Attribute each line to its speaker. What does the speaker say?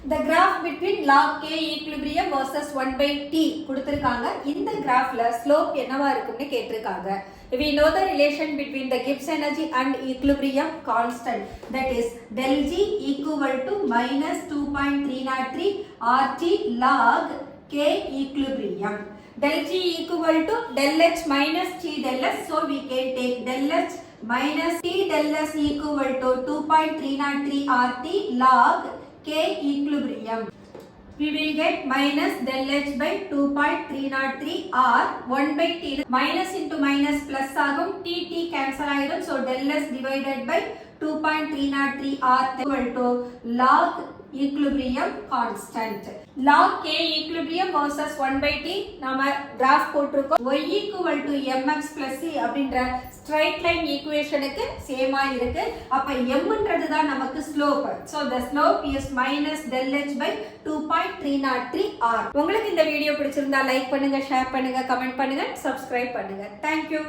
Speaker 1: The graph between log k equilibrium versus 1 by t கொடுத்திருக்காங்க. இந்த கிராஃப்ல slope என்னவா இருக்கும்னு கேட்டிருக்காங்க. We know the relation between the Gibbs energy and equilibrium constant, that is del G equal to minus 2.303 RT log k equilibrium. Del G equal to del H minus T del S, so we can take del H minus T del S equal to 2.303 RT log k equilibrium. We will get minus del H by 2.303 or 1 by T. Minus into minus plus ஆகும், T cancel ஆயிடும், so del S divided by 2.303 R equal to log equilibrium constant. Log k equilibrium versus 1 by t நாம graph போட்டிருக்கோம். y equal to mx plus c அப்படின்ற straight line equationக்கு சேமா இருக்கு. அப்ப mன்றது தான் நமக்கு slope. So the slope is minus del h by 2.303 r. உங்களுக்கு இந்த வீடியோ பிடிச்சிருந்தா லைக் பண்ணுங்க, ஷேர் பண்ணுங்க, கமெண்ட் பண்ணுங்க, சப்ஸ்கிரைப் பண்ணுங்க. Thank you.